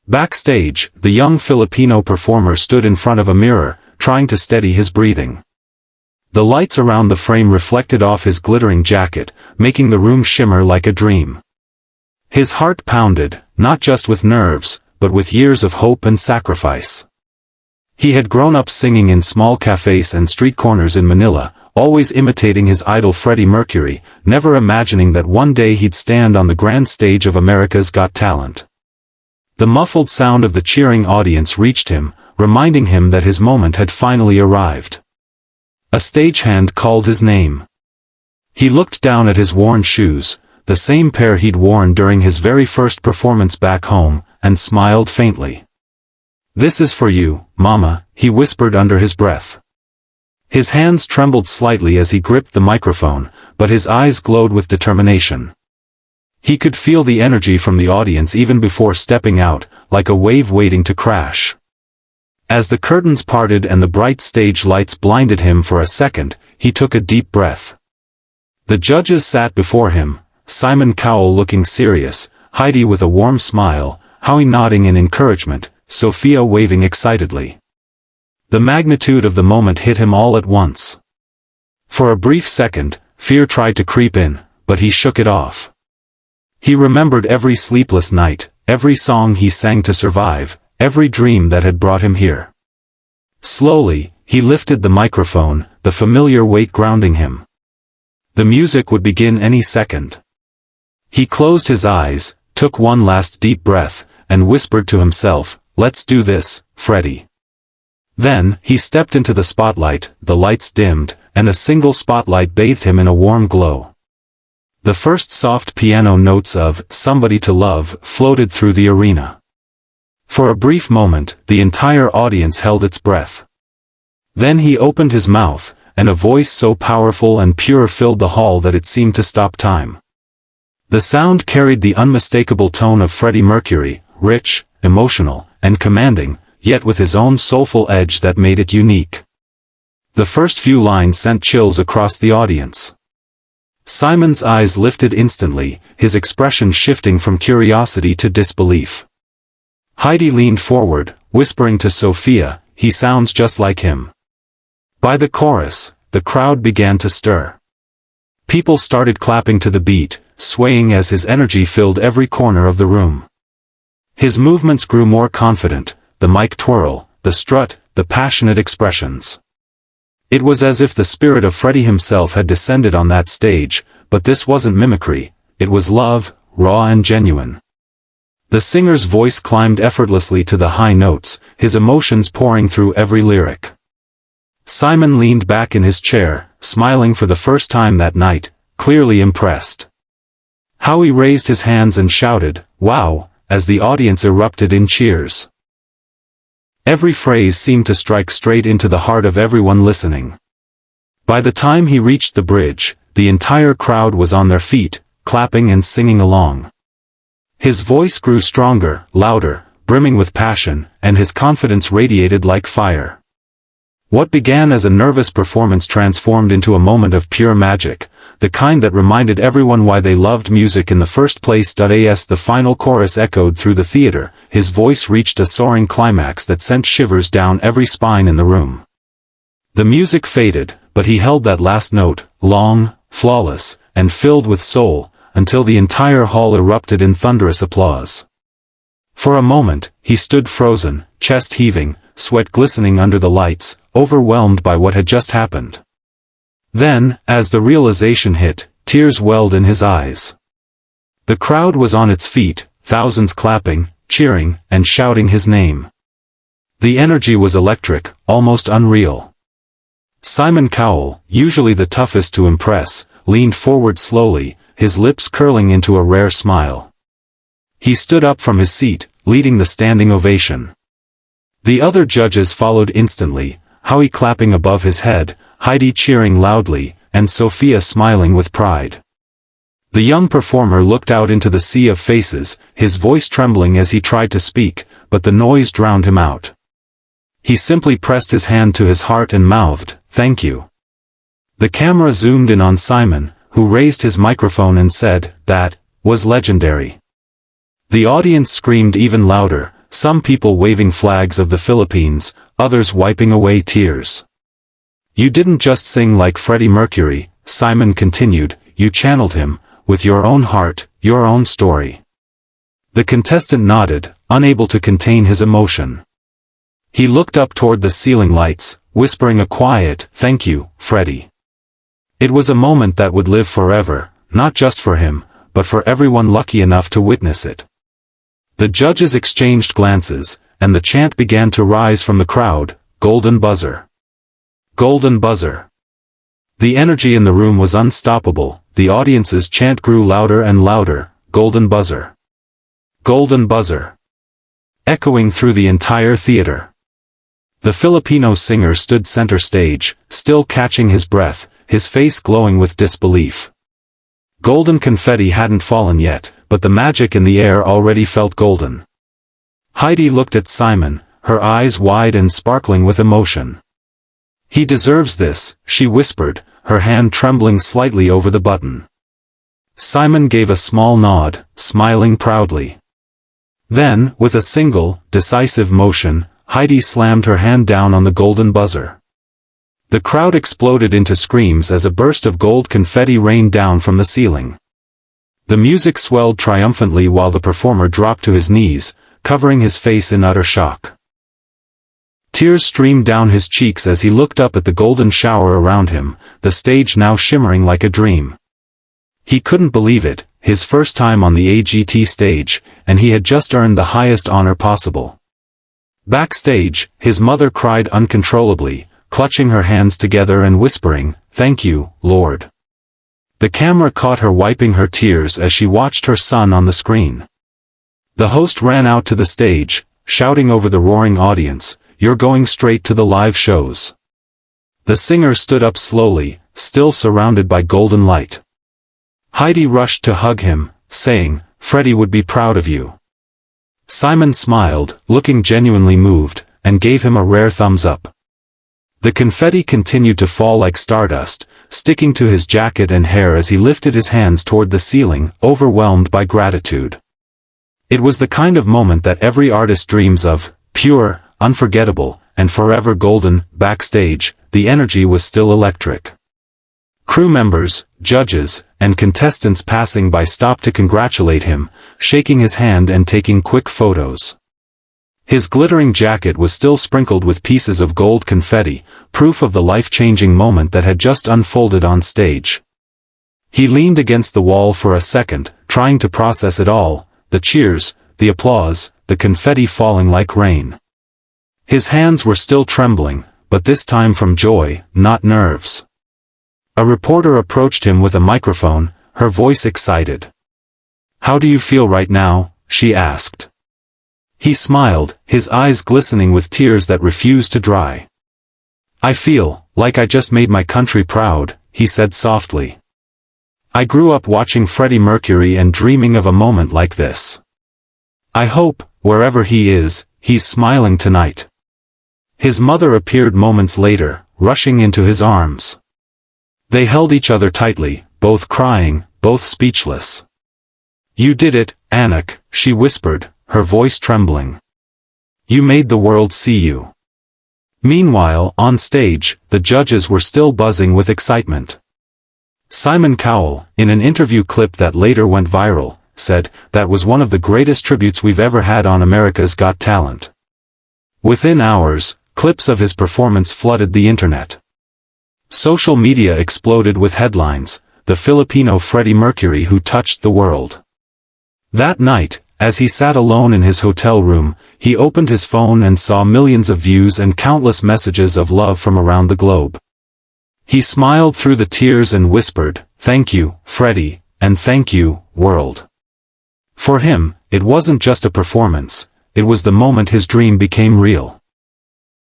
Backstage, the young Filipino performer stood in front of a mirror, trying to steady his breathing. The lights around the frame reflected off his glittering jacket, making the room shimmer like a dream. His heart pounded, not just with nerves, but with years of hope and sacrifice. He had grown up singing in small cafes and street corners in Manila, always imitating his idol Freddie Mercury, never imagining that one day he'd stand on the grand stage of America's Got Talent. The muffled sound of the cheering audience reached him, reminding him that his moment had finally arrived. A stagehand called his name. He looked down at his worn shoes, the same pair he'd worn during his very first performance back home, and smiled faintly. "This is for you, Mama," he whispered under his breath. His hands trembled slightly as he gripped the microphone, but his eyes glowed with determination. He could feel the energy from the audience even before stepping out, like a wave waiting to crash. As the curtains parted and the bright stage lights blinded him for a second, he took a deep breath. The judges sat before him, Simon Cowell looking serious, Heidi with a warm smile, Howie nodding in encouragement, Sophia waving excitedly. The magnitude of the moment hit him all at once. For a brief second, fear tried to creep in, but he shook it off. He remembered every sleepless night, every song he sang to survive, every dream that had brought him here. Slowly, he lifted the microphone, the familiar weight grounding him. The music would begin any second. He closed his eyes, took one last deep breath, and whispered to himself, "Let's do this, Freddie." Then, he stepped into the spotlight, the lights dimmed, and a single spotlight bathed him in a warm glow. The first soft piano notes of "Somebody to Love" floated through the arena. For a brief moment, the entire audience held its breath. Then he opened his mouth, and a voice so powerful and pure filled the hall that it seemed to stop time. The sound carried the unmistakable tone of Freddie Mercury, rich, emotional, and commanding, yet with his own soulful edge that made it unique. The first few lines sent chills across the audience. Simon's eyes lifted instantly, his expression shifting from curiosity to disbelief. Heidi leaned forward, whispering to Sophia, "He sounds just like him." By the chorus, the crowd began to stir. People started clapping to the beat, swaying as his energy filled every corner of the room. His movements grew more confident, the mic twirl, the strut, the passionate expressions. It was as if the spirit of Freddie himself had descended on that stage, but this wasn't mimicry, it was love, raw and genuine. The singer's voice climbed effortlessly to the high notes, his emotions pouring through every lyric. Simon leaned back in his chair, smiling for the first time that night, clearly impressed. Howie raised his hands and shouted, "Wow," as the audience erupted in cheers. Every phrase seemed to strike straight into the heart of everyone listening. By the time he reached the bridge, the entire crowd was on their feet, clapping and singing along. His voice grew stronger, louder, brimming with passion, and his confidence radiated like fire. What began as a nervous performance transformed into a moment of pure magic, the kind that reminded everyone why they loved music in the first place. As the final chorus echoed through the theater, his voice reached a soaring climax that sent shivers down every spine in the room. The music faded, but he held that last note, long, flawless, and filled with soul, until the entire hall erupted in thunderous applause. For a moment, he stood frozen, chest heaving, sweat glistening under the lights, overwhelmed by what had just happened. Then, as the realization hit, tears welled in his eyes. The crowd was on its feet, thousands clapping, cheering, and shouting his name. The energy was electric, almost unreal. Simon Cowell, usually the toughest to impress, leaned forward slowly, his lips curling into a rare smile. He stood up from his seat, leading the standing ovation. The other judges followed instantly, Howie clapping above his head, Heidi cheering loudly, and Sophia smiling with pride. The young performer looked out into the sea of faces, his voice trembling as he tried to speak, but the noise drowned him out. He simply pressed his hand to his heart and mouthed, "Thank you." The camera zoomed in on Simon, who raised his microphone and said, "That was legendary." The audience screamed even louder, some people waving flags of the Philippines, others wiping away tears. You didn't just sing like Freddie Mercury, Simon continued, you channeled him, with your own heart, your own story. The contestant nodded, unable to contain his emotion. He looked up toward the ceiling lights, whispering a quiet, "Thank you, Freddie." It was a moment that would live forever, not just for him, but for everyone lucky enough to witness it. The judges exchanged glances, and the chant began to rise from the crowd, "Golden buzzer. Golden buzzer." The energy in the room was unstoppable, the audience's chant grew louder and louder, "Golden buzzer. Golden buzzer." Echoing through the entire theater. The Filipino singer stood center stage, still catching his breath, his face glowing with disbelief. Golden confetti hadn't fallen yet, but the magic in the air already felt golden. Heidi looked at Simon, her eyes wide and sparkling with emotion. "He deserves this," she whispered, her hand trembling slightly over the button. Simon gave a small nod, smiling proudly. Then, with a single, decisive motion, Heidi slammed her hand down on the golden buzzer. The crowd exploded into screams as a burst of gold confetti rained down from the ceiling. The music swelled triumphantly while the performer dropped to his knees, covering his face in utter shock. Tears streamed down his cheeks as he looked up at the golden shower around him, the stage now shimmering like a dream. He couldn't believe it, his first time on the AGT stage, and he had just earned the highest honor possible. Backstage, his mother cried uncontrollably, clutching her hands together and whispering, "Thank you, Lord." The camera caught her wiping her tears as she watched her son on the screen. The host ran out to the stage, shouting over the roaring audience, "You're going straight to the live shows." The singer stood up slowly, still surrounded by golden light. Heidi rushed to hug him, saying, "Freddie would be proud of you." Simon smiled, looking genuinely moved, and gave him a rare thumbs up. The confetti continued to fall like stardust, sticking to his jacket and hair as he lifted his hands toward the ceiling, overwhelmed by gratitude. It was the kind of moment that every artist dreams of, pure, unforgettable, and forever golden. Backstage, the energy was still electric. Crew members, judges, and contestants passing by stopped to congratulate him, shaking his hand and taking quick photos. His glittering jacket was still sprinkled with pieces of gold confetti, proof of the life-changing moment that had just unfolded on stage. He leaned against the wall for a second, trying to process it all, the cheers, the applause, the confetti falling like rain. His hands were still trembling, but this time from joy, not nerves. A reporter approached him with a microphone, her voice excited. "How do you feel right now?" she asked. He smiled, his eyes glistening with tears that refused to dry. "I feel like I just made my country proud," he said softly. "I grew up watching Freddie Mercury and dreaming of a moment like this. I hope, wherever he is, he's smiling tonight." His mother appeared moments later, rushing into his arms. They held each other tightly, both crying, both speechless. "You did it, Anik," she whispered, her voice trembling. "You made the world see you." Meanwhile, on stage, the judges were still buzzing with excitement. Simon Cowell, in an interview clip that later went viral, said, "That was one of the greatest tributes we've ever had on America's Got Talent." Within hours, clips of his performance flooded the internet. Social media exploded with headlines, "The Filipino Freddie Mercury who touched the world." That night, as he sat alone in his hotel room, he opened his phone and saw millions of views and countless messages of love from around the globe. He smiled through the tears and whispered, "Thank you, Freddie, and thank you, world." For him, it wasn't just a performance, it was the moment his dream became real.